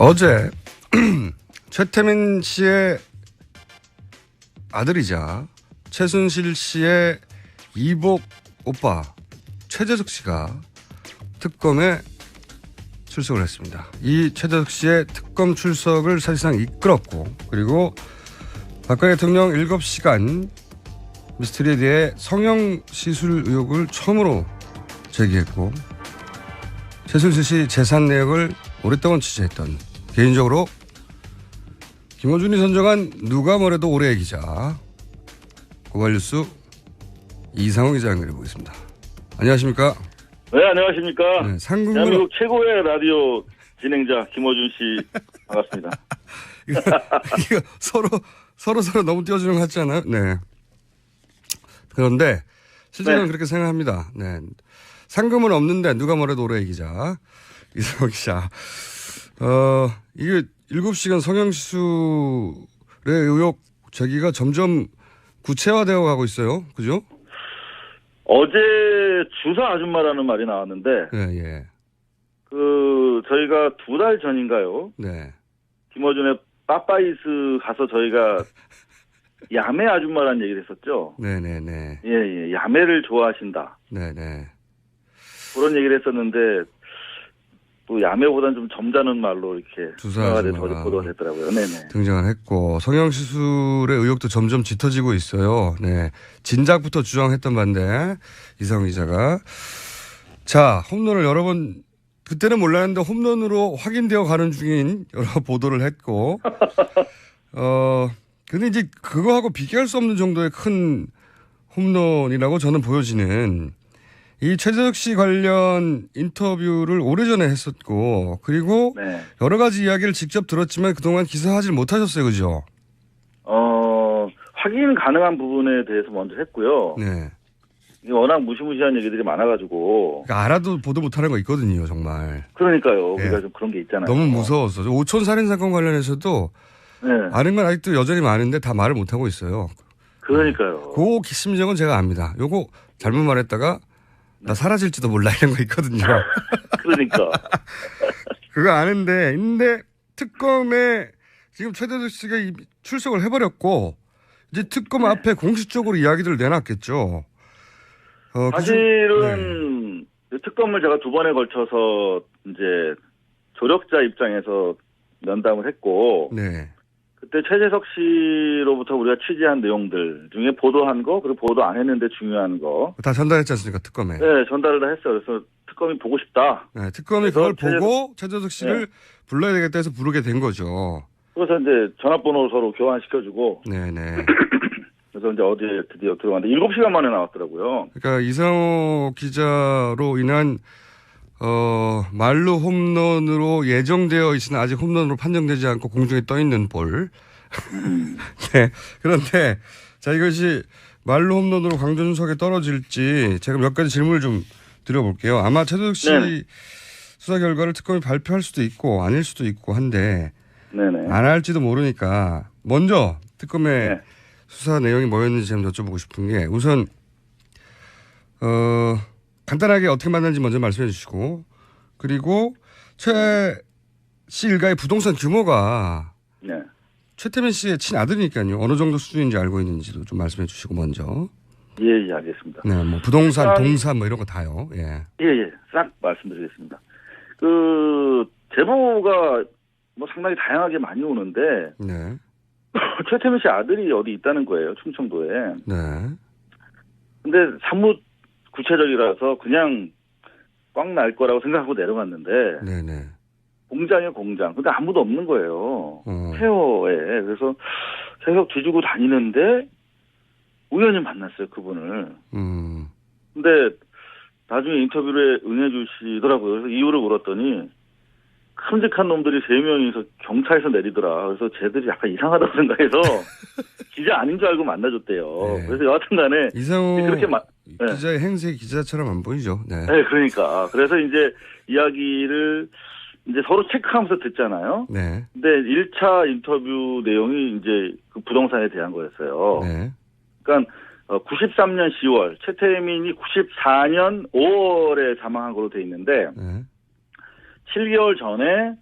어제 최태민 씨의 아들이자 최순실 씨의 이복 오빠 최재석 씨가 특검에 출석을 했습니다. 이 최재석 씨의 특검 출석을 사실상 이끌었고, 그리고 박근혜 대통령 7시간 미스터리에 대해 성형시술 의혹을 처음으로 제기했고, 최순실 씨 재산 내역을 오랫동안 취재했던, 개인적으로 김어준이 선정한 누가 뭐래도 올해의 기자, 고발뉴스 이상호 기자 연결해 보겠습니다. 안녕하십니까? 네, 안녕하십니까? 네, 대한민국 최고의 라디오 진행자 김어준 씨 반갑습니다. 이거 서로 너무 띄워주는 것 같지 않아요? 네. 그런데 실제로는 그렇게 생각합니다. 네. 상금은 없는데 누가 뭐래도 올해의 기자 이상호 기자. 이게 7시간 성형시술의 의혹 제기가 점점 구체화되어 가고 있어요. 그죠? 어제 주사 아줌마라는 말이 나왔는데, 예. 저희가 2달 전인가요? 네. 김어준의 빠빠이스 가서 저희가 야매 아줌마라는 얘기를 했었죠? 네네네. 예, 야매를 좋아하신다. 네네. 그런 얘기를 했었는데, 또 야매보다는 좀 점잖은 말로 이렇게 주사 아줌마가 보도가 됐더라고요. 네네. 등장을 했고, 성형시술의 의혹도 점점 짙어지고 있어요. 네. 진작부터 주장했던 반대, 이상호 기자가. 자, 홈런을 여러 번, 그때는 몰랐는데 홈런으로 확인되어 가는 중인 여러 보도를 했고, 근데 이제 그거하고 비교할 수 없는 정도의 큰 홈런이라고 저는 보여지는, 이 최재석 씨 관련 인터뷰를 오래전에 했었고, 그리고 네. 여러 가지 이야기를 직접 들었지만 그동안 기사하지 못하셨어요. 그죠? 확인 가능한 부분에 대해서 먼저 했고요. 네. 이게 워낙 무시무시한 얘기들이 많아가지고. 그러니까 알아도 보도 못하는 거 있거든요. 정말. 그러니까요. 네. 우리가 좀 그런 게 있잖아요. 너무 무서웠어. 오촌 살인 사건 관련해서도 네. 아는 건 아직도 여전히 많은데 다 말을 못하고 있어요. 그러니까요. 그 심정은 제가 압니다. 요거 잘못 말했다가 나 사라질지도 몰라 이런 거 있거든요. 그러니까. 그거 아는데, 근데 특검에 지금 최재석 씨가 출석을 해버렸고, 이제 특검 앞에 공식적으로 이야기들을 내놨겠죠. 사실은 특검을 제가 2번에 걸쳐서 이제 조력자 입장에서 면담을 했고, 네. 그때 최재석 씨로부터 우리가 취재한 내용들 중에 보도한 거, 그리고 보도 안 했는데 중요한 거. 다 전달했지 않습니까, 특검에. 네, 전달을 다 했어요. 그래서 특검이 보고 싶다. 네, 특검이 그걸 보고 최재석 씨를 불러야 되겠다 해서 부르게 된 거죠. 그래서 이제 전화번호 서로 교환시켜주고. 네네. 그래서 이제 어디에 드디어 들어갔는데 7시간 만에 나왔더라고요. 그러니까 이상호 기자로 인한 말로 홈런으로 예정되어 있으나 아직 홈런으로 판정되지 않고 공중에 떠 있는 볼. 네. 그런데 자, 이것이 말로 홈런으로 강준석에 떨어질지 제가 몇 가지 질문을 좀 드려볼게요. 아마 최재석 씨 수사 결과를 특검이 발표할 수도 있고 아닐 수도 있고 한데 안 할지도 모르니까 먼저 특검의 수사 내용이 뭐였는지 좀 여쭤보고 싶은 게, 우선 간단하게 어떻게 만났는지 먼저 말씀해 주시고, 그리고 최 씨 일가의 부동산 규모가 최태민 씨의 친아들이니까요. 어느 정도 수준인지 알고 있는지도 좀 말씀해 주시고 먼저. 예, 알겠습니다. 네, 뭐 부동산, 동산 뭐 이런 거 다요. 예. 싹 말씀드리겠습니다. 제보가 뭐 상당히 다양하게 많이 오는데, 네. 최태민 씨 아들이 어디 있다는 거예요, 충청도에. 네. 근데 사뭇 구체적이라서 그냥 꽉 날 거라고 생각하고 내려갔는데, 네네. 공장이에요, 공장. 근데 아무도 없는 거예요. 폐허에. 그래서 계속 뒤지고 다니는데 우연히 만났어요, 그분을. 근데 나중에 인터뷰에 응해주시더라고요. 그래서 이유를 물었더니 큼직한 놈들이 3명이서 경차에서 내리더라. 그래서 쟤들이 약간 이상하다고 생각해서 기자 아닌 줄 알고 만나줬대요. 네. 그래서 여하튼 간에 이상호 기자의 행세 기자처럼 안 보이죠. 네. 네, 그러니까. 그래서 이제 이야기를 이제 서로 체크하면서 듣잖아요. 네. 근데 1차 인터뷰 내용이 이제 그 부동산에 대한 거였어요. 네. 그러니까 93년 10월, 최태민이 94년 5월에 사망한 걸로 돼 있는데, 7개월 전에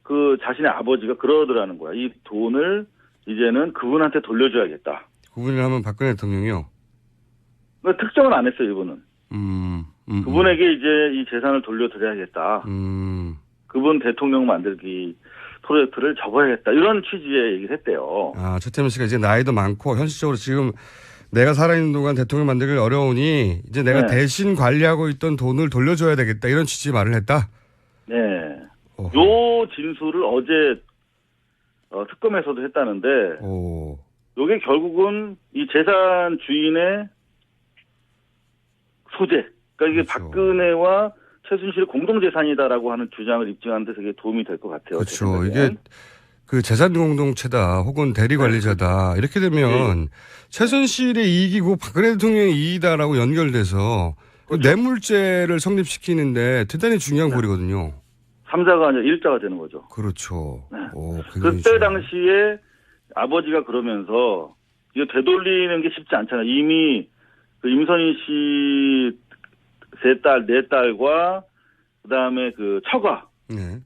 그 자신의 아버지가 그러더라는 거야. 이 돈을 이제는 그분한테 돌려줘야겠다. 그분이 하면 박근혜 대통령이요? 그러니까 특정은 안 했어요, 이분은. 그분에게 이제 이 재산을 돌려드려야겠다. 그분 대통령 만들기 프로젝트를 접어야겠다. 이런 취지의 얘기를 했대요. 아, 최태민 씨가 이제 나이도 많고 현실적으로 지금 내가 살아있는 동안 대통령 만들기 어려우니 이제 내가 네. 대신 관리하고 있던 돈을 돌려줘야 되겠다. 이런 취지의 말을 했다? 네. 요 진술을 어제 특검에서도 했다는데 요게 결국은 이 재산 주인의 소재. 그러니까 이게 그렇죠. 박근혜와 최순실의 공동재산이다라고 하는 주장을 입증하는 데 되게 도움이 될 것 같아요. 그렇죠. 이게 그 재산 공동체다 혹은 대리 관리자다 네. 이렇게 되면 네. 최순실의 이익이고 박근혜 대통령의 이익이다라고 연결돼서 그렇죠. 뇌물죄를 성립시키는데 대단히 중요한 네. 고리거든요. 3자가 아니라 1자가 되는 거죠. 그렇죠. 네. 그때 당시에 아버지가 그러면서 이거 되돌리는 게 쉽지 않잖아요. 이미 그 임선희 씨 세 딸, 네 딸과 그다음에 그 처가. 네.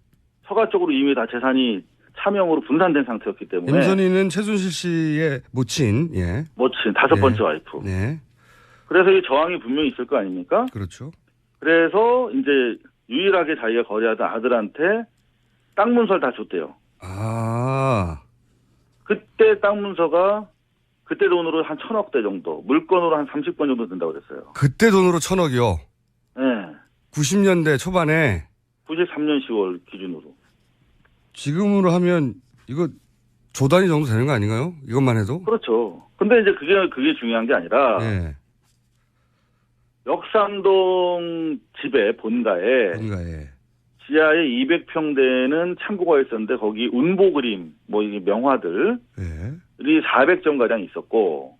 처가 쪽으로 이미 다 재산이 차명으로 분산된 상태였기 때문에. 임선희는 최순실 씨의 모친. 예. 모친 다섯 번째 와이프. 네. 그래서 이 저항이 분명히 있을 거 아닙니까? 그렇죠. 그래서 이제 유일하게 자기가 거래하던 아들한테 땅 문서를 다 줬대요. 아. 그때 땅 문서가 그때 돈으로 한 1,000억대 정도, 물건으로 한 30건 정도 된다고 그랬어요. 그때 돈으로 1,000억이요? 네. 90년대 초반에? 93년 10월 기준으로. 지금으로 하면 이거 조 단위 정도 되는 거 아닌가요? 이것만 해도? 그렇죠. 근데 이제 그게 중요한 게 아니라. 네. 역삼동 집에 본가에. 지하에 200평 되는 창고가 있었는데 거기 운보 그림, 뭐 이게 명화들. 네. 이 400점 가량 있었고.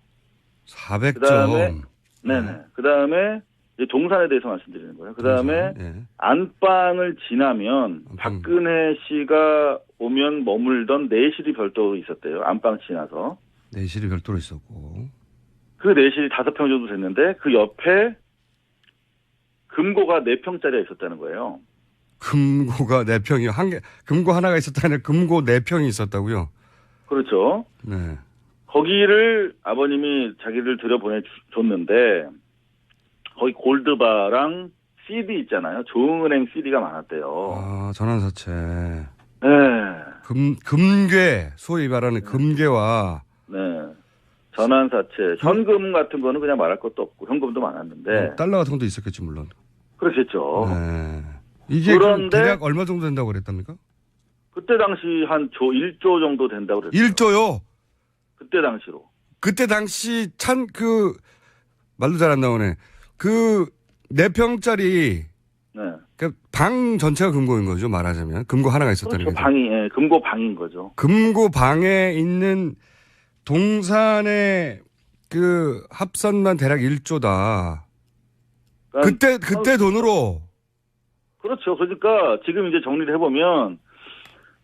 400점. 그다음에 네네. 그다음에 이제 동산에 대해서 말씀드리는 거예요. 그다음에 네. 안방을 지나면 박근혜 씨가 오면 머물던 내실이 별도로 있었대요. 안방 지나서. 내실이 별도로 있었고. 그 내실이 5평 정도 됐는데 그 옆에 금고가 4평짜리가 있었다는 거예요. 금고가 4평이요? 금고 하나가 있었다는 금고 4평이 있었다고요? 그렇죠. 네. 거기를 아버님이 자기를 들여보내줬는데 거기 골드바랑 CD 있잖아요. 조흥은행 CD가 많았대요. 아, 전환사채. 네. 금괴, 소위 말하는 금괴와. 네. 전환사채. 현금 같은 거는 그냥 말할 것도 없고 현금도 많았는데. 달러 같은 것도 있었겠지, 물론. 그렇겠죠. 네. 이게 그런데 대략 얼마 정도 된다고 그랬답니까? 그때 당시 한 1조 정도 된다고 그랬어요. 1조요? 그때 당시로. 그때 당시 말도 잘 안 나오네. 4평짜리. 네. 방 전체가 금고인 거죠, 말하자면. 금고 하나가 있었다는 거죠. 방이, 금고 방인 거죠. 금고 방에 있는 동산의 합산만 대략 1조다. 그러니까 그때 돈으로. 그렇죠. 그러니까 지금 이제 정리를 해보면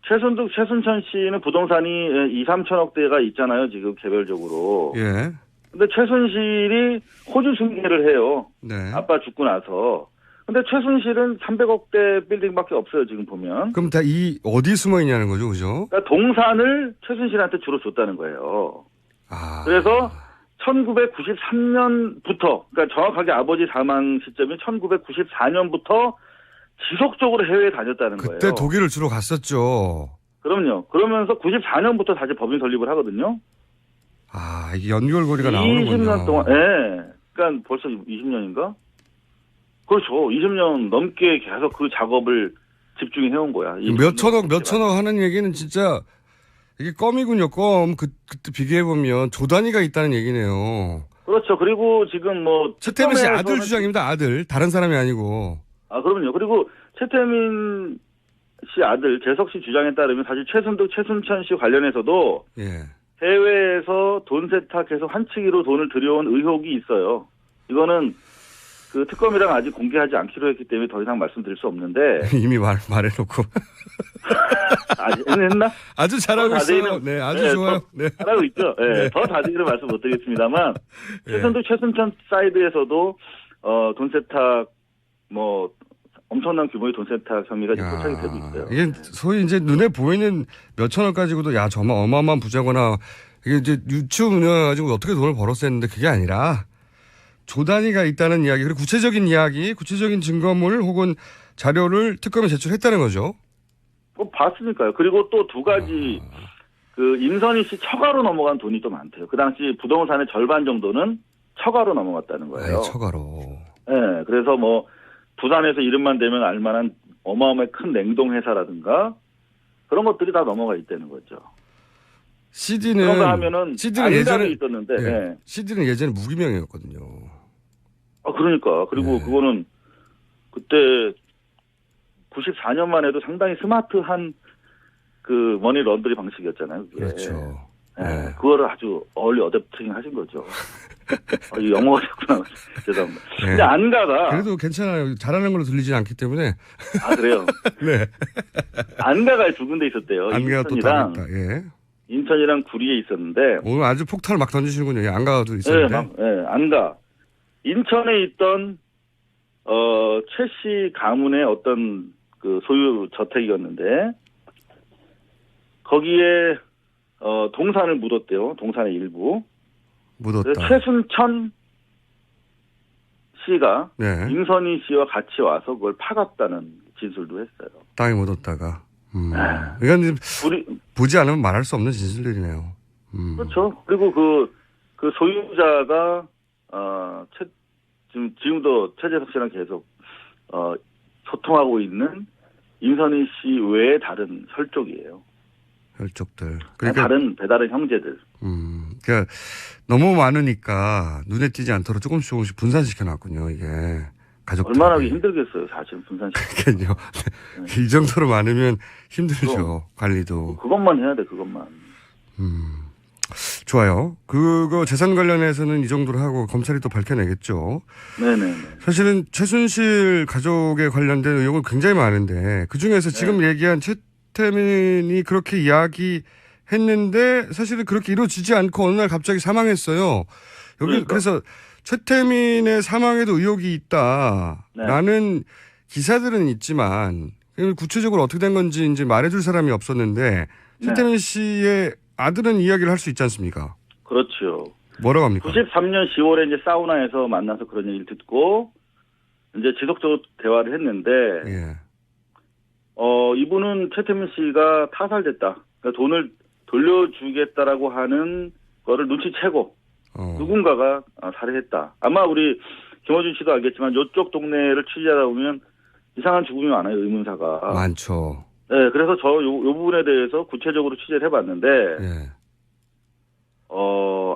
최순천 씨는 부동산이 2, 3천억대가 있잖아요. 지금 개별적으로. 예. 근데 최순실이 호주 승계를 해요. 네. 아빠 죽고 나서. 근데 최순실은 300억대 빌딩밖에 없어요. 지금 보면. 그럼 다 어디 숨어 있냐는 거죠, 그죠? 그러니까 동산을 최순실한테 주로 줬다는 거예요. 아. 그래서 1993년부터, 그러니까 정확하게 아버지 사망 시점이 1994년부터 지속적으로 해외에 다녔다는 거예요. 그때 독일을 주로 갔었죠. 그럼요. 그러면서 94년부터 다시 법인 설립을 하거든요. 아, 이게 연결고리가 나오는군요. 20년 동안, 예. 네. 그러니까 벌써 20년인가? 그렇죠. 20년 넘게 계속 그 작업을 집중해 온 거야. 몇 천억 하는 얘기는 진짜 이게 껌이군요, 껌. 그때 비교해보면 조 단위가 있다는 얘기네요. 그렇죠. 그리고 지금 최태민 씨 아들 주장입니다, 아들. 다른 사람이 아니고. 아, 그럼요. 그리고 최태민 씨 아들 재석 씨 주장에 따르면 사실 최순천 씨 관련해서도 예. 해외에서 돈 세탁해서 환치기로 돈을 들여온 의혹이 있어요. 이거는 그 특검이랑 아직 공개하지 않기로 했기 때문에 더 이상 말씀드릴 수 없는데 이미 말해놓고 아직 했나? 아주 잘하고 있어요. 네, 아주 네, 좋아요. 네. 잘하고 있죠. 네, 네. 더 자세히는 말씀 못 드리겠습니다만 네. 최순천 사이드에서도 돈 세탁 엄청난 규모의 돈 세탁 혐의가 지금 포착이 되고 있어요. 이게 소위 이제 눈에 보이는 몇천 원 가지고도 야, 정말 어마어마한 부자거나 이게 이제 유치원 운영해가지고 어떻게 돈을 벌었어 했는데 그게 아니라 조 단위가 있다는 이야기, 그리고 구체적인 이야기, 구체적인 증거물 혹은 자료를 특검에 제출했다는 거죠. 봤으니까요. 그리고 또 두 가지 그 임선희 씨 처가로 넘어간 돈이 또 많대요. 그 당시 부동산의 절반 정도는 처가로 넘어갔다는 거예요. 처가로. 네, 그래서 뭐 부산에서 이름만 대면 알만한 어마어마하게 큰 냉동 회사라든가 그런 것들이 다 넘어가 있다는 거죠. CD는 그런가 하면은 예전에 있었는데, 네. CD는 예전에 무기명이었거든요. 그러니까 그리고 그거는 그때 94년만 해도 상당히 스마트한 그 머니 런더리 방식이었잖아요. 그게. 그렇죠. 네. 그거를 아주 얼리 어댑팅 하신 거죠. 영어가 됐구나. 죄송합니다. 근데 안가가. 그래도 괜찮아요. 잘하는 걸로 들리진 않기 때문에. 그래요? 네. 안가가 두 군데 있었대요. 안가가 또 다르다. 인천이랑 구리에 있었는데. 오늘 아주 폭탄을 막 던지시는군요. 안가도 있었는데. 안가. 인천에 있던, 최 씨 가문의 어떤 그 소유 저택이었는데, 거기에, 동산을 묻었대요. 동산의 일부. 묻었다. 최순천 씨가 임선희 씨와 같이 와서 그걸 파갔다는 진술도 했어요. 땅에 묻었다가. 이건 보지 않으면 말할 수 없는 진술들이네요. 그렇죠. 그리고 그 소유자가 지금도 최재석 씨랑 계속 소통하고 있는 임선희 씨 외에 다른 혈족이에요. 혈족들. 그러니까 배다른 형제들. 그러니까 너무 많으니까 눈에 띄지 않도록 조금씩 분산시켜 놨군요. 이게 가족. 얼마나 하기 힘들겠어요, 사실 분산시켜. 그러니까요. 이 정도로 많으면 힘들죠. 관리도. 그것만 해야 돼, 그것만. 좋아요. 그거 재산 관련해서는 이 정도로 하고 검찰이 또 밝혀내겠죠. 네네. 사실은 최순실 가족에 관련된 의혹은 굉장히 많은데 그 중에서 지금 얘기한 최태민이 그렇게 이야기했는데 사실은 그렇게 이루어지지 않고 어느 날 갑자기 사망했어요. 여기 그래서 최태민의 사망에도 의혹이 있다라는 기사들은 있지만 구체적으로 어떻게 된 건지 이제 말해줄 사람이 없었는데 최태민 씨의 아들은 이야기를 할 수 있지 않습니까? 그렇죠. 뭐라고 합니까? 93년 10월에 이제 사우나에서 만나서 그런 얘기를 듣고 이제 지속적으로 대화를 했는데 이분은 최태민 씨가 타살됐다. 그러니까 돈을 돌려주겠다라고 하는 거를 눈치채고 누군가가 살해했다. 아마 우리 김어준 씨도 알겠지만 이쪽 동네를 취재하다 보면 이상한 죽음이 많아요. 의문사가. 많죠. 네, 그래서 요 부분에 대해서 구체적으로 취재를 해봤는데,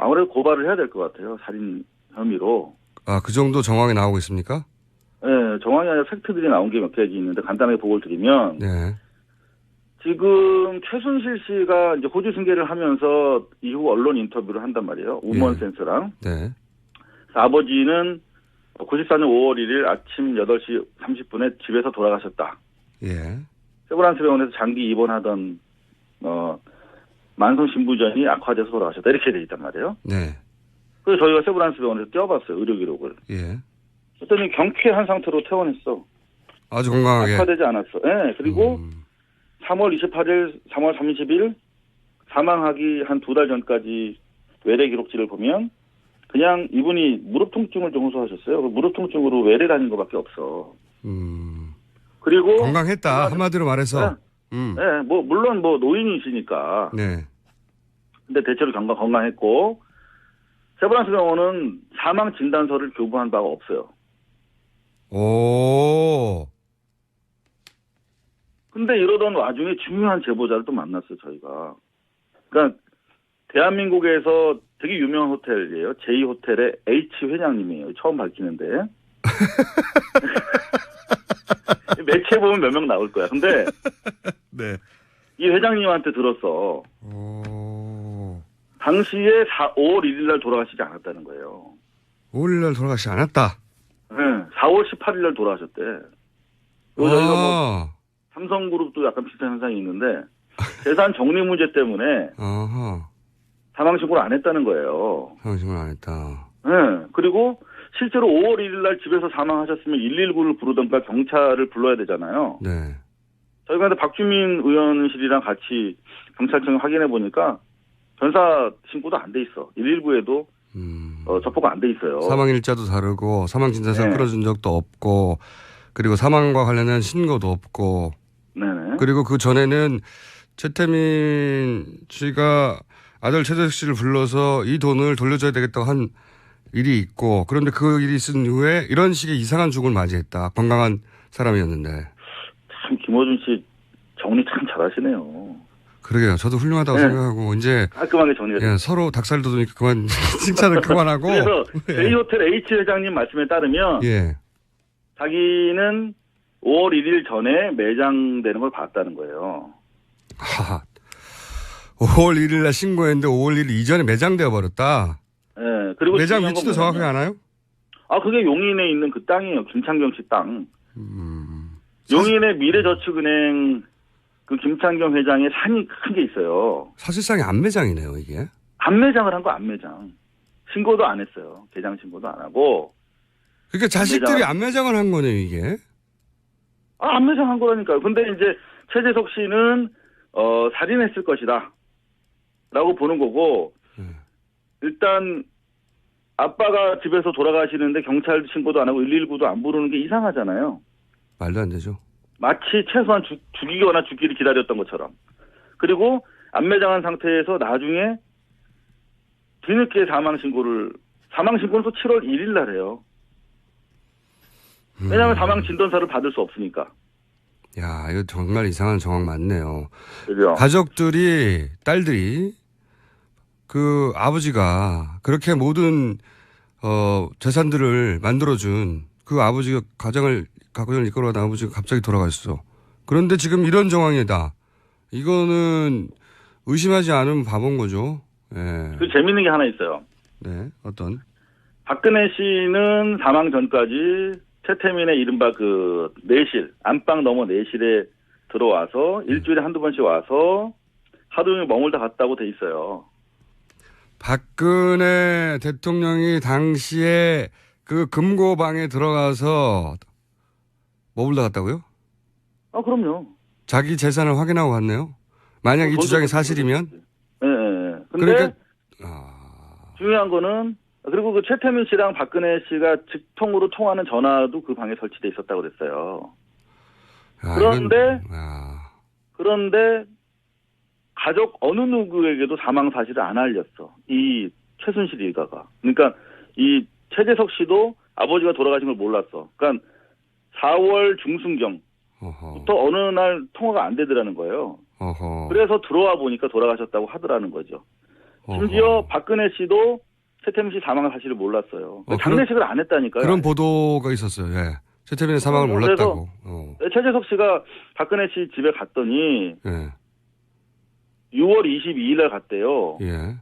아무래도 고발을 해야 될 것 같아요. 살인 혐의로. 그 정도 정황이 나오고 있습니까? 네, 정황이 아니라 팩트들이 나온 게 몇 가지 있는데 간단하게 보고를 드리면, 지금 최순실 씨가 이제 호주 승계를 하면서 이후 언론 인터뷰를 한단 말이에요. 우먼 센스랑. 아버지는 94년 5월 1일 아침 8시 30분에 집에서 돌아가셨다. 세브란스 병원에서 장기 입원하던 만성 신부전이 악화돼서 돌아가셨다. 이렇게 돼 있단 말이에요. 그래서 저희가 세브란스 병원에서 떼어봤어요. 의료 기록을. 그랬더니 경쾌한 상태로 퇴원했어. 아주 건강하게. 악화되지 않았어. 네. 그리고 3월 28일, 3월 30일 사망하기 한 2달 전까지 외래 기록지를 보면 그냥 이분이 무릎 통증을 좀 호소하셨어요. 무릎 통증으로 외래 다닌 것밖에 없어. 그리고 건강했다 한마디로 말해서. 물론 노인이시니까. 근데 대체로 건강했고 세브란스 병원은 사망 진단서를 교부한 바가 없어요. 근데 이러던 와중에 중요한 제보자를 또 만났어요, 저희가. 그러니까 대한민국에서 되게 유명한 호텔이에요. J호텔의 H 회장님이에요. 처음 밝히는데. 매체 보면 몇 명 나올 거야. 근데 이 회장님한테 들었어. 당시에 5월 1일 날 돌아가시지 않았다는 거예요. 5월 1일 날 돌아가시지 않았다? 네. 4월 18일 날 돌아가셨대. 저희가 삼성그룹도 약간 비슷한 현상이 있는데 재산 정리 문제 때문에 사망신고를 안 했다는 거예요. 사망신고를 안 했다. 네. 그리고 실제로 5월 1일 날 집에서 사망하셨으면 119를 부르던가 경찰을 불러야 되잖아요. 네. 저희가 근데 박주민 의원실이랑 같이 경찰청에 확인해 보니까 변사 신고도 안 돼 있어. 119에도 접보가 안 돼 있어요. 사망 일자도 다르고 사망 진단서를 네. 끌어준 적도 없고 그리고 사망과 관련한 신고도 없고 네네. 그리고 그 전에는 최태민 씨가 아들 최재석 씨를 불러서 이 돈을 돌려줘야 되겠다고 한 일이 있고 그런데 그 일이 있은 이후에 이런 식의 이상한 죽음을 맞이했다. 건강한 사람이었는데. 참 김어준 씨 정리 참 잘하시네요. 그러게요. 저도 훌륭하다고 네. 생각하고 이제 깔끔하게 정리가 예, 서로 닭살 돋으니까 그만 칭찬을 그만하고. 그래서 예. J호텔 H 회장님 말씀에 따르면 예. 자기는 5월 1일 전에 매장되는 걸 봤다는 거예요. 하, 5월 1일 날 신고했는데 5월 1일 이전에 매장되어 버렸다. 예. 그리고 매장 중요한 위치도 건 정확하게 뭐냐면, 아나요? 그게 용인에 있는 그 땅이에요. 김창경 씨 땅. 용인의 미래저축은행 그 김창경 회장의 산이 큰 게 있어요. 사실상의 안매장이네요, 이게. 안매장을 한 거 안매장. 신고도 안 했어요. 개장 신고도 안 하고. 그러니까 자식들이 안매장을 한 거네요, 이게. 안매장 한 거라니까요. 근데 이제 최재석 씨는 살인했을 것이다. 라고 보는 거고 일단 아빠가 집에서 돌아가시는데 경찰 신고도 안 하고 119도 안 부르는 게 이상하잖아요. 말도 안 되죠. 마치 최소한 죽이거나 죽기를 기다렸던 것처럼. 그리고 안매장한 상태에서 나중에 뒤늦게 사망 신고는 또 7월 1일 날 해요. 왜냐하면 사망 진단서를 받을 수 없으니까. 야, 이거 정말 이상한 정황 맞네요. 그죠? 가족들이, 딸들이 그 아버지가 그렇게 모든 재산들을 만들어준 그 아버지가 가정을 이끌어가던 아버지가 갑자기 돌아갔어. 그런데 지금 이런 정황이다. 이거는 의심하지 않으면 바본 거죠. 예. 그 재밌는 게 하나 있어요. 네, 어떤? 박근혜 씨는 사망 전까지 최태민의 이른바 그 내실, 안방 넘어 내실에 들어와서 일주일에 한두 번씩 와서 하루 종일 머물다 갔다고 돼 있어요. 박근혜 대통령이 당시에 그 금고방에 들어가서 머물다 갔다고요? 그럼요. 자기 재산을 확인하고 갔네요. 만약 이 주장이 사실이면? 네. 근데 그러니까 중요한 거는 그리고 그 최태민 씨랑 박근혜 씨가 직통으로 통하는 전화도 그 방에 설치돼 있었다고 그랬어요. 그런데 가족 어느 누구에게도 사망 사실을 안 알렸어. 이 최순실 일가가. 그러니까 이 최재석 씨도 아버지가 돌아가신 걸 몰랐어. 그러니까 4월 중순경부터 어느 날 통화가 안 되더라는 거예요. 그래서 들어와 보니까 돌아가셨다고 하더라는 거죠. 심지어 박근혜 씨도 최태민 씨 사망 사실을 몰랐어요. 장례식을 안 했다니까요. 그런 보도가 있었어요. 예. 최태민의 사망을 몰랐다고. 최재석 씨가 박근혜 씨 집에 갔더니 예. 6월 22일 날 갔대요. 예.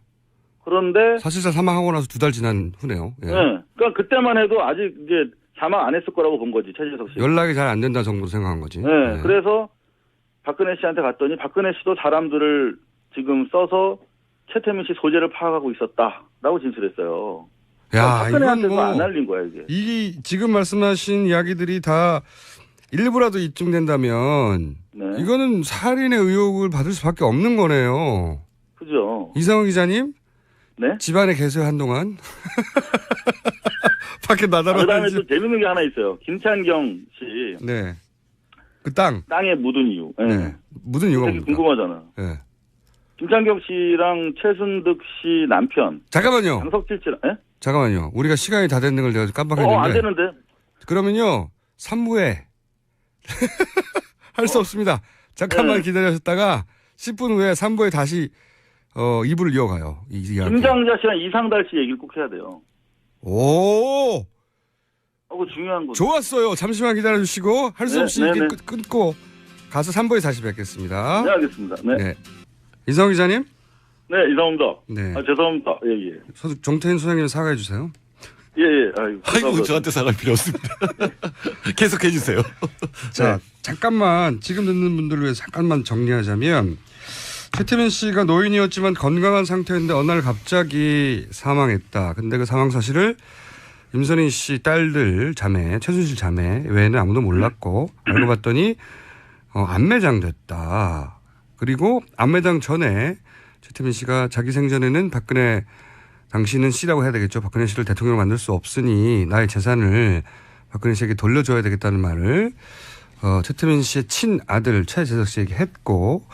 그런데 사실상 사망하고 나서 2달 지난 후네요. 예. 네. 그러니까 그때만 해도 아직 이제 사망 안 했을 거라고 본 거지, 최재석 씨. 연락이 잘 안 된다 정도로 생각한 거지. 네. 예. 그래서 박근혜 씨한테 갔더니 박근혜 씨도 사람들을 지금 써서 최태민 씨 소재를 파악하고 있었다라고 진술했어요. 야, 박근혜한테도 이건 안 알린 거야, 이게. 이 지금 말씀하신 이야기들이 다 일부라도 입증된다면 네. 이거는 살인의 의혹을 받을 수밖에 없는 거네요. 그죠. 이상훈 기자님? 네? 집안에 계세요, 한동안? 밖에 나다로. 그다음에 또 재밌는 게 하나 있어요. 김창경 씨. 네. 그 땅. 땅에 묻은 이유. 네. 네. 묻은 이유가 되게 뭡니까? 궁금하잖아. 네. 김창경 씨랑 최순득 씨 남편. 잠깐만요. 장석질 씨랑, 예? 잠깐만요. 우리가 시간이 다 됐는 걸 내가 깜빡했는데. 안 되는데. 그러면요. 3부에 할 수 없습니다. 잠깐만 네. 기다리셨다가 10분 후에 3부에 다시 2부를 이어가요. 이 이야기. 김장자 씨랑 이상달 씨 얘기를 꼭 해야 돼요. 오! 그거 중요한 거. 좋았어요. 잠시만 기다려주시고 할 수 네, 없이 네, 이렇게 네. 끊고 가서 3부에 다시 뵙겠습니다. 네, 알겠습니다. 네. 네. 이성 기자님? 네, 이상합니다. 네. 죄송합니다. 예. 정태인 소장님 사과해 주세요. 예. 아이고, 저한테 사갈 필요 없습니다. 계속 해주세요. 자, 잠깐만 지금 듣는 분들을 위해 잠깐만 정리하자면 최태민 씨가 노인이었지만 건강한 상태였는데 어느 날 갑자기 사망했다. 근데 그 사망 사실을 임선희 씨 딸들 자매, 최순실 자매 외에는 아무도 몰랐고 알고 봤더니 안매장 됐다. 그리고 안매장 전에 최태민 씨가 자기 생전에는 박근혜 당신은 씨라고 해야 되겠죠. 박근혜 씨를 대통령으로 만들 수 없으니 나의 재산을 박근혜 씨에게 돌려줘야 되겠다는 말을 최태민 씨의 친아들 최재석 씨에게 했고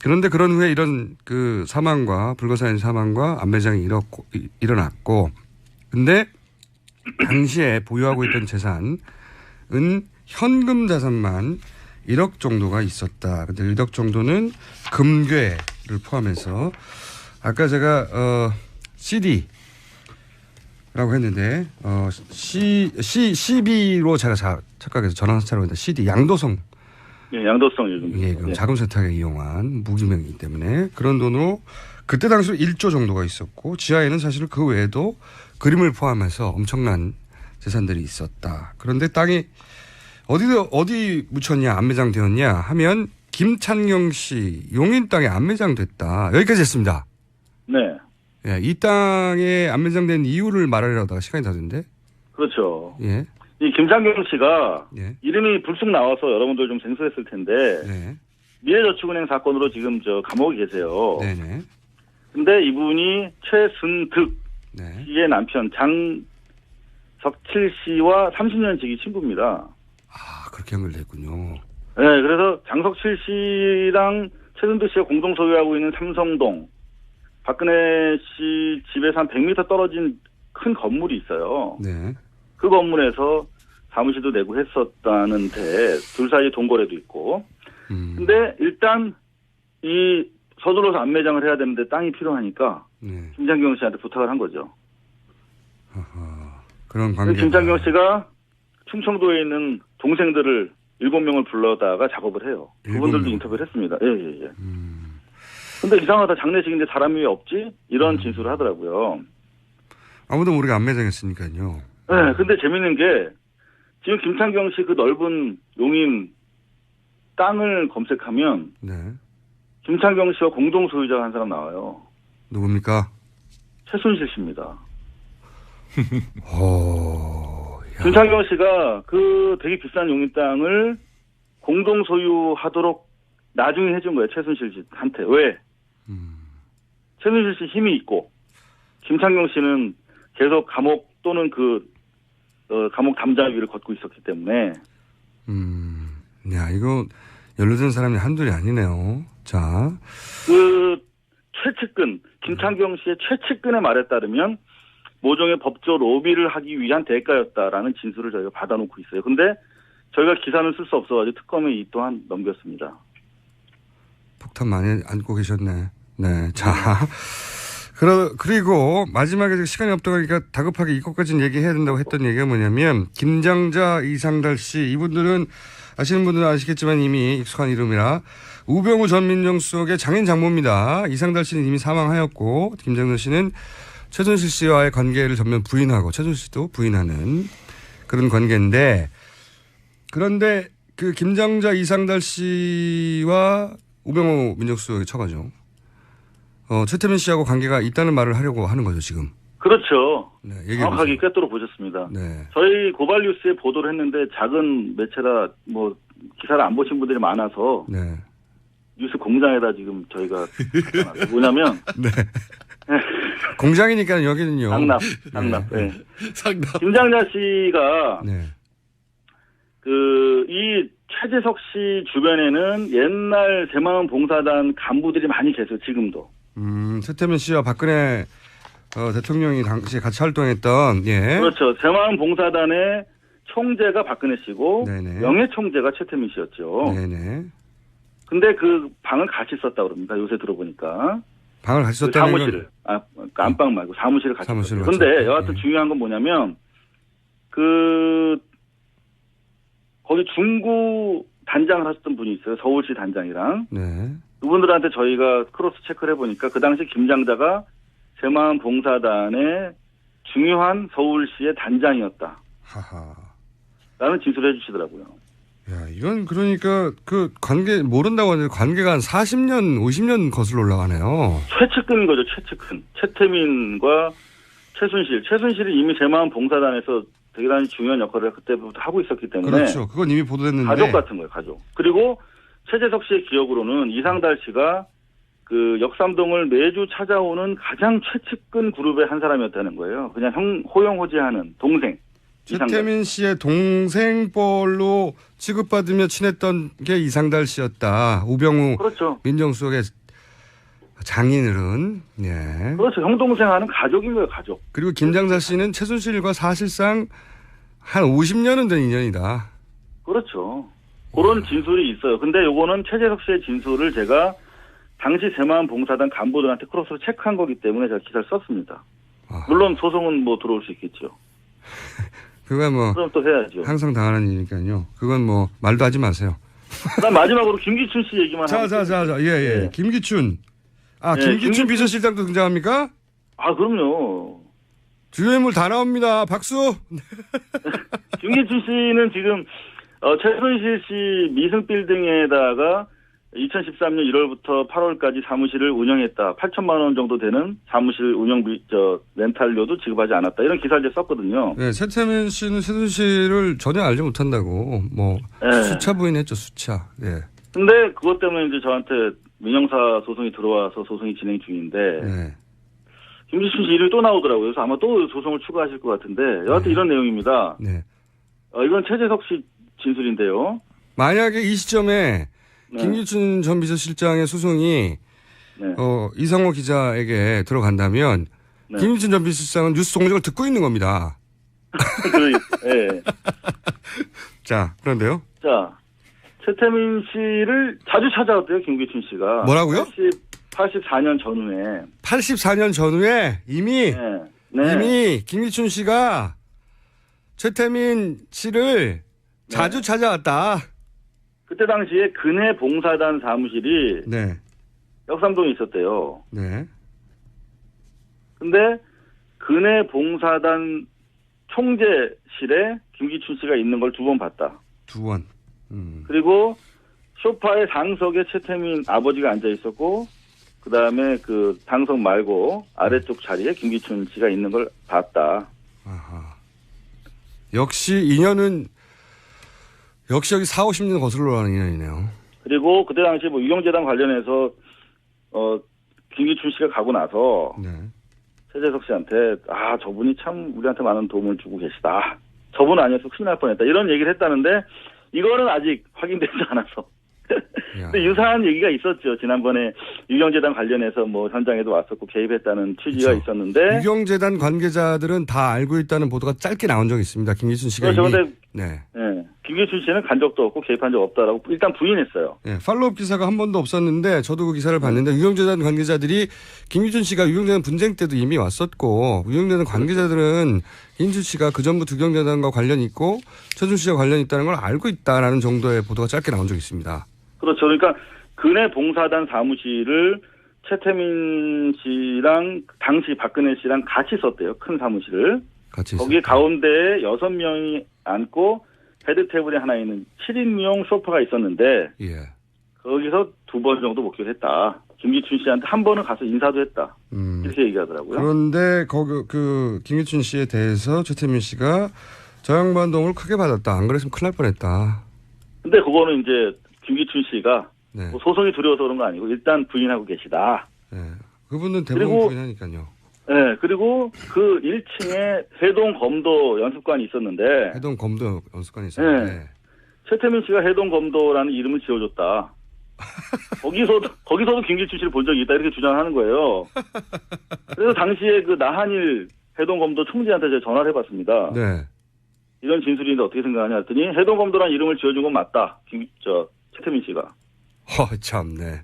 그런데 그런 후에 이런 그 사망과 불거사인 사망과 안매장이 일어났고 근데 당시에 보유하고 있던 재산은 현금 자산만 1억 정도가 있었다. 근데 1억 정도는 금괴를 포함해서 아까 제가 CD라고 했는데 CB로 제가 착각해서 전화사차로 했는데 CD 양도성 예, 양도성 예금. 예, 그 자금 세탁에 이용한 무기명이기 때문에 그런 돈으로 그때 당시로 1조 정도가 있었고 지하에는 사실 그 외에도 그림을 포함해서 엄청난 재산들이 있었다. 그런데 땅이 어디 묻혔냐 안매장 되었냐 하면 김찬경 씨 용인 땅에 안매장 됐다. 여기까지 했습니다. 네. 예, 이 땅에 안매장된 이유를 말하려다가 시간이 다 됐는데. 그렇죠. 예. 이 김창경 씨가 예. 이름이 불쑥 나와서 여러분들 좀 생소했을 텐데 네. 미래저축은행 사건으로 지금 감옥에 계세요. 네네. 근데 이분이 최순득 네. 씨의 남편 장석칠 씨와 30년 지기 친구입니다. 아 그렇게 연결됐군요. 네, 그래서 장석칠 씨랑 최순득 씨가 공동 소유하고 있는 삼성동 박근혜 씨 집에서 한 100m 떨어진 큰 건물이 있어요. 네. 그 건물에서 사무실도 내고 했었다는데 둘 사이에 돈거래도 있고. 근데 일단 이 서둘러서 안매장을 해야 되는데 땅이 필요하니까 네. 김창경 씨한테 부탁을 한 거죠. 그런 관계. 김창경 씨가 충청도에 있는 동생들을 7명을 불러다가 작업을 해요. 그분들도 인터뷰를 했습니다. 예. 근데 이상하다. 장례식인데 사람이 왜 없지? 이런 진술을 하더라고요. 아무도 모르게 안매장했으니까요. 네, 근데 재밌는 게 지금 김창경 씨 그 넓은 용인 땅을 검색하면 네. 김창경 씨와 공동 소유자가 한 사람 나와요. 누굽니까? 최순실 씨입니다. 야. 김창경 씨가 그 되게 비싼 용인 땅을 공동 소유하도록 나중에 해준 거예요. 최순실 씨한테. 왜? 최순실 씨 힘이 있고 김창경 씨는 계속 감옥 또는 감옥 담장위를 걷고 있었기 때문에. 야, 이거 연루된 사람이 한둘이 아니네요. 자. 최측근, 김창경 씨의 최측근의 말에 따르면 모종의 법조 로비를 하기 위한 대가였다라는 진술을 저희가 받아놓고 있어요. 근데 저희가 기사는 쓸 수 없어가지고 특검에 이 또한 넘겼습니다. 폭탄 많이 안고 계셨네. 네. 자. 그리고 마지막에 시간이 없다 보니까 다급하게 이것까지는 얘기해야 된다고 했던 얘기가 뭐냐면 김장자, 이상달 씨 이분들은 아시는 분들은 아시겠지만 이미 익숙한 이름이라 우병우 전 민정수석의 장인 장모입니다. 이상달 씨는 이미 사망하였고 김장자 씨는 최순실 씨와의 관계를 전면 부인하고 최순실 씨도 부인하는 그런 관계인데 그런데 그 김장자, 이상달 씨와 우병우 민정수석의 처가죠. 최태민 씨하고 관계가 있다는 말을 하려고 하는 거죠, 지금. 그렇죠. 네, 정확하게 꿰뚫어 보셨습니다. 네. 저희 고발뉴스에 보도를 했는데 작은 매체라 기사를 안 보신 분들이 많아서 네. 뉴스 공장에다 지금 저희가 뭐냐면 네. 공장이니까 여기는요. 상납. 네. 상납. 김장자 씨가 네. 이 최재석 씨 주변에는 옛날 새마을 봉사단 간부들이 많이 계세요. 지금도. 최태민 씨와 박근혜 대통령이 당시에 같이 활동했던 예. 그렇죠. 새마을 봉사단의 총재가 박근혜 씨고 네네. 명예 총재가 최태민 씨였죠. 네네. 근데 그 방을 같이 썼다고 그럽니다. 요새 들어보니까. 방을 같이 썼다는 사무실을. 그러니까 안방 말고 사무실을 같이 사무실을 썼어요. 근데 같이 여하튼 네. 중요한 건 뭐냐면 거기 중구 단장을 하셨던 분이 있어요. 서울시 단장이랑. 네. 그분들한테 저희가 크로스 체크를 해보니까 그 당시 김장자가 새마을 봉사단의 중요한 서울시의 단장이었다. 하하. 라는 진술을 해주시더라고요. 야, 이건 그러니까 그 관계 모른다고 하는데 관계가 한 40년, 50년 거슬러 올라가네요. 최측근인 거죠. 최측근. 최태민과 최순실이 이미 제 마음 봉사단에서 대단히 중요한 역할을 그때부터 하고 있었기 때문에. 그렇죠. 그건 이미 보도됐는데. 가족 같은 거예요, 가족. 그리고 최재석 씨의 기억으로는 이상달 씨가 그 역삼동을 매주 찾아오는 가장 최측근 그룹의 한 사람이었다는 거예요. 그냥 호용호제하는 동생. 최태민 씨의 동생뻘로 취급받으며 친했던 게 이상달 씨였다. 우병우 그렇죠. 민정수석의 장인어른. 예. 그렇죠. 형 동생 하는 가족인 거예요, 가족. 그리고 김장사 씨는 최순실과 사실상 한 50년은 된 인연이다. 그렇죠. 그런 진술이 있어요. 근데 요거는 최재석 씨의 진술을 제가 당시 제마음 봉사단 간부들한테 크로스로 체크한 거기 때문에 제가 기사를 썼습니다. 물론 소송은 뭐 들어올 수 있겠죠. 그건 뭐 그럼 또 해야죠. 항상 당하는 일이니까요. 그건 뭐 말도 하지 마세요. 난 마지막으로 김기춘 씨 얘기만 하고. 예. 네. 김기춘. 김기춘 비서실장도 등장합니까? 그럼요. 주요 인물 다 나옵니다. 박수. 김기춘 씨는 지금 최순실 씨 미승 빌딩에다가 2013년 1월부터 8월까지 사무실을 운영했다. 8천만 원 정도 되는 사무실 운영비 렌탈료도 지급하지 않았다. 이런 기사를 이제 썼거든요. 네, 최태민 씨는 최순실을 전혀 알지 못한다고 수차 부인했죠. 수차. 예. 근데 그것 때문에 이제 저한테 민형사 소송이 들어와서 소송이 진행 중인데 네. 김기춘 씨 이름이 또 나오더라고요. 그래서 아마 또 소송을 추가하실 것 같은데 여하튼 이런 내용입니다. 네. 이건 최재석 씨 진술인데요. 만약에 이 시점에 김기춘 전 비서실장의 소송이 이상호 기자에게 들어간다면 김기춘 전 비서실장은 뉴스 공정을 듣고 있는 겁니다. 네. 자, 그런데요. 자, 최태민 씨를 자주 찾아왔대요, 김기춘 씨가. 뭐라고요? 84년 전후에. 84년 전후에 이미 김기춘 씨가 최태민 씨를 자주 찾아왔다. 그때 당시에 근해 봉사단 사무실이 역삼동에 있었대요. 네. 근데 근해 봉사단 총재실에 김기춘 씨가 있는 걸 2번 봤다. 2번. 그리고 소파의 당석에 최태민 아버지가 앉아 있었고, 그 다음에 그 당석 말고 아래쪽 자리에 김기춘 씨가 있는 걸 봤다. 아하. 역시 인연은 역시 여기 4, 50년 거슬러 가는 인연이네요. 그리고 그때 당시 뭐 유경재단 관련해서 김기춘 씨가 가고 나서 최재석 씨한테 저분이 참 우리한테 많은 도움을 주고 계시다. 저분 아니었으면 큰일 날 뻔했다. 이런 얘기를 했다는데 이거는 아직 확인되지 않아서. 근데 유사한 얘기가 있었죠. 지난번에 유경재단 관련해서 뭐 현장에도 왔었고 개입했다는 취지가 있었는데. 유경재단 관계자들은 다 알고 있다는 보도가 짧게 나온 적이 있습니다. 김기춘 씨가 그런데 김기춘 씨는 간 적도 없고 개입한 적 없다라고 일단 부인했어요. 네, 팔로업 기사가 한 번도 없었는데 저도 그 기사를 봤는데 유경재단 관계자들이 김기춘 씨가 유경재단 분쟁 때도 이미 왔었고 유경재단 관계자들은 김기춘 씨가 그 전부 유경재단과 관련이 있고 최순실 씨와 관련이 있다는 걸 알고 있다라는 정도의 보도가 짧게 나온 적이 있습니다. 그렇죠. 그러니까 근해 봉사단 사무실을 최태민 씨랑 당시 박근혜 씨랑 같이 썼대요. 큰 사무실을. 거기에 가운데에 6명이 앉고 헤드 테이블에 하나 있는 7인용 소파가 있었는데 거기서 2번 정도 목격을 했다. 김기춘 씨한테 한 번은 가서 인사도 했다. 이렇게 얘기하더라고요. 그런데 그 김기춘 씨에 대해서 최태민 씨가 저 양반 도움을 크게 받았다. 안 그랬으면 큰일 날 뻔했다. 근데 그거는 이제 김기춘 씨가 뭐 소송이 두려워서 그런 거 아니고 일단 부인하고 계시다. 그분은 대부분 부인하니까요. 네. 그리고 그 1층에 해동 검도 연습관이 있었는데. 해동 검도 연습관이 있었는데. 최태민 씨가 해동 검도라는 이름을 지어줬다. 거기서도 김기춘 씨를 본 적이 있다 이렇게 주장하는 거예요. 그래서 당시에 그 나한일 해동 검도 총재한테 제가 전화를 해봤습니다. 이런 진술인데 어떻게 생각하냐 했더니 해동 검도라는 이름을 지어준 건 맞다. 최태민 씨가. 참네.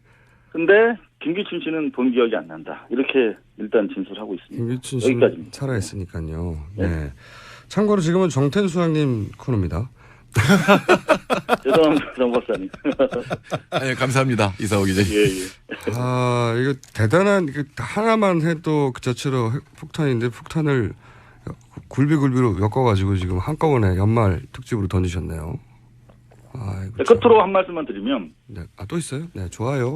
근데 김기춘 씨는 본 기억이 안 난다. 이렇게 일단 진술하고 있습니다. 김기춘 씨는 살아있으니까요. 네. 참고로 지금은 정태수 소장님 코너입니다. 죄송합니다, 정 박사님. 아니, 감사합니다, 이상호 기자님. 이거 대단한 하나만 해도 그 자체로 폭탄인데 폭탄을 굴비굴비로 엮어가지고 지금 한꺼번에 연말 특집으로 던지셨네요. 끝으로 한 말씀만 드리면. 또 있어요? 네, 좋아요.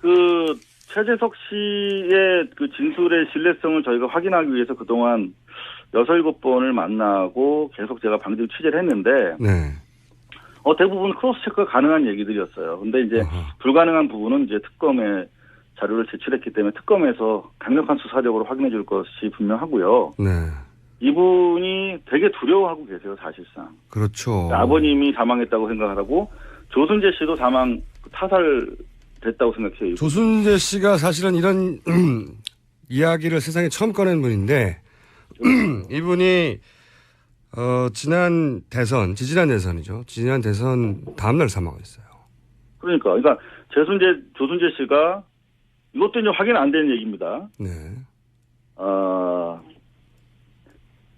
그 최재석 씨의 그 진술의 신뢰성을 저희가 확인하기 위해서 그동안 6, 7번을 만나고 계속 제가 방송 취재를 했는데, 네. 대부분 크로스 체크가 가능한 얘기들이었어요. 근데 이제 불가능한 부분은 이제 특검에 자료를 제출했기 때문에 특검에서 강력한 수사력으로 확인해 줄 것이 분명하고요. 네. 이분이 되게 두려워하고 계세요, 사실상. 그렇죠. 아버님이 사망했다고 생각하고 조순재 씨도 타살됐다고 생각해요. 조순재 씨가 사실은 이런 이야기를 세상에 처음 꺼낸 분인데 이분이 지난 대선, 지지난 대선이죠. 지지난 대선 다음날 사망했어요. 그러니까 조순재 씨가 이것도 이제 확인 안 되는 얘기입니다. 네.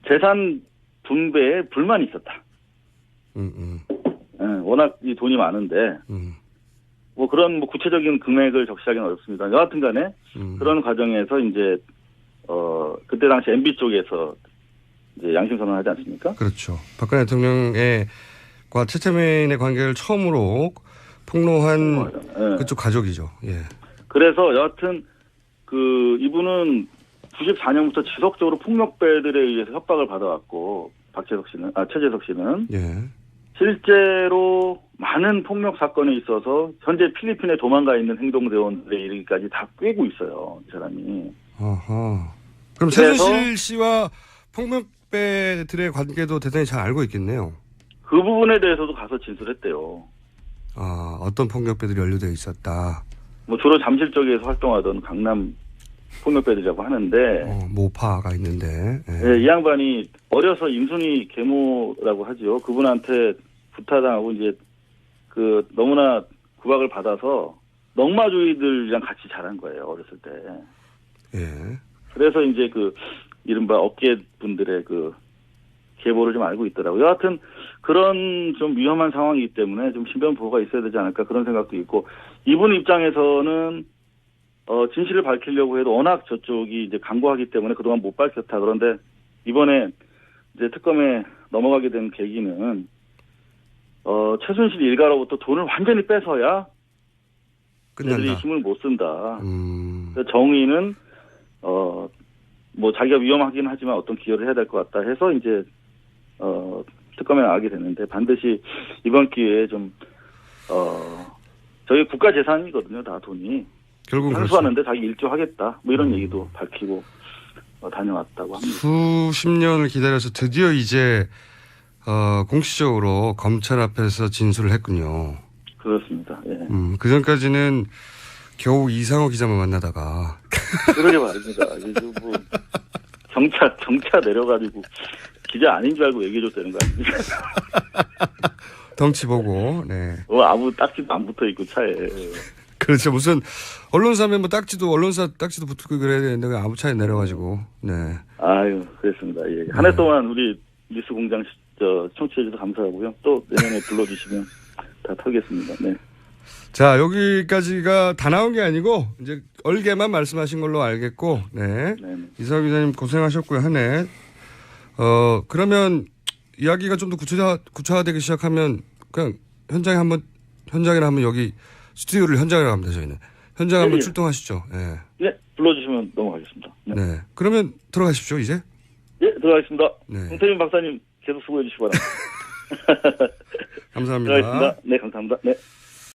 재산 분배에 불만이 있었다. 네, 워낙 이 돈이 많은데 뭐 그런 뭐 구체적인 금액을 적시하기는 어렵습니다. 여하튼 간에 그런 과정에서 이제 그때 당시 MB 쪽에서 이제 양심 선언하지 않습니까? 그렇죠. 박근혜 대통령과 최태민의 관계를 처음으로 폭로한 네. 그쪽 가족이죠. 예. 그래서 여하튼 이분은 94년부터 지속적으로 폭력배들에 의해서 협박을 받아왔고 최재석 씨는 예. 실제로 많은 폭력 사건에 있어서 현재 필리핀에 도망가 있는 행동대원들에 이르기까지 다 꿰고 있어요. 이 사람이. 어허. 그럼 최순실 씨와 폭력배들의 관계도 대단히 잘 알고 있겠네요. 그 부분에 대해서도 가서 진술했대요. 어떤 폭력배들이 연루되어 있었다. 뭐 주로 잠실 쪽에서 활동하던 강남 폭력배들이라고 하는데 모파가 있는데 네, 이 양반이 어려서 임순희 계모라고 하죠. 그분한테 부타당하고 이제 너무나 구박을 받아서 넝마주의들이랑 같이 자란 거예요. 어렸을 때. 예. 그래서 이제 이른바 업계 분들의 계보를 좀 알고 있더라고요. 여하튼 그런 좀 위험한 상황이기 때문에 좀 신변 보호가 있어야 되지 않을까 그런 생각도 있고 이분 입장에서는 진실을 밝히려고 해도 워낙 저쪽이 이제 강고하기 때문에 그동안 못 밝혔다. 그런데 이번에 이제 특검에 넘어가게 된 계기는 최순실 일가로부터 돈을 완전히 뺏어야 그들이 힘을 못 쓴다. 정의는 뭐 자기가 위험하긴 하지만 어떤 기여를 해야 될 것 같다 해서 이제 특검에 나가게 됐는데 반드시 이번 기회에 좀 저희 국가 재산이거든요. 다 돈이. 결국 항소하는데 자기 일조하겠다. 뭐 이런 얘기도 밝히고 다녀왔다고 합니다. 수십 년을 기다려서 드디어 이제 공식적으로 검찰 앞에서 진술을 했군요. 그렇습니다. 예. 그 전까지는 겨우 이상호 기자만 만나다가. 그러게 말입니다. 뭐 경차 내려가지고 기자 아닌 줄 알고 얘기해줬다는 거 아닙니까? 덩치 보고, 네. 아무 딱지도 안 붙어 있고 차에. 그렇죠. 무슨 언론사면 뭐 언론사 딱지도 붙고 그래야 되는데 아무 차에 내려가지고, 네. 아유, 그랬습니다. 예. 한 해 동안 우리 뉴스공장 청취해주셔서 감사하고요. 또 내년에 불러주시면 다 털겠습니다. 네. 자, 여기까지가 다 나온 게 아니고, 이제 얼개만 말씀하신 걸로 알겠고, 네. 이상호 기자님 고생하셨고요, 한 해. 그러면 이야기가 좀 더 구체화되기 시작하면, 그냥 현장이라 하면 여기 스튜디오를 현장이라고 합니다, 저희는. 현장 한번 출동하시죠, 예. 네, 불러주시면 넘어가겠습니다. 네. 네. 그러면 들어가십시오, 이제. 예, 들어가겠습니다. 네. 홍태민 박사님 계속 수고해 주시기 바랍니다. 감사합니다. 들어가겠습니다. 네, 감사합니다. 네.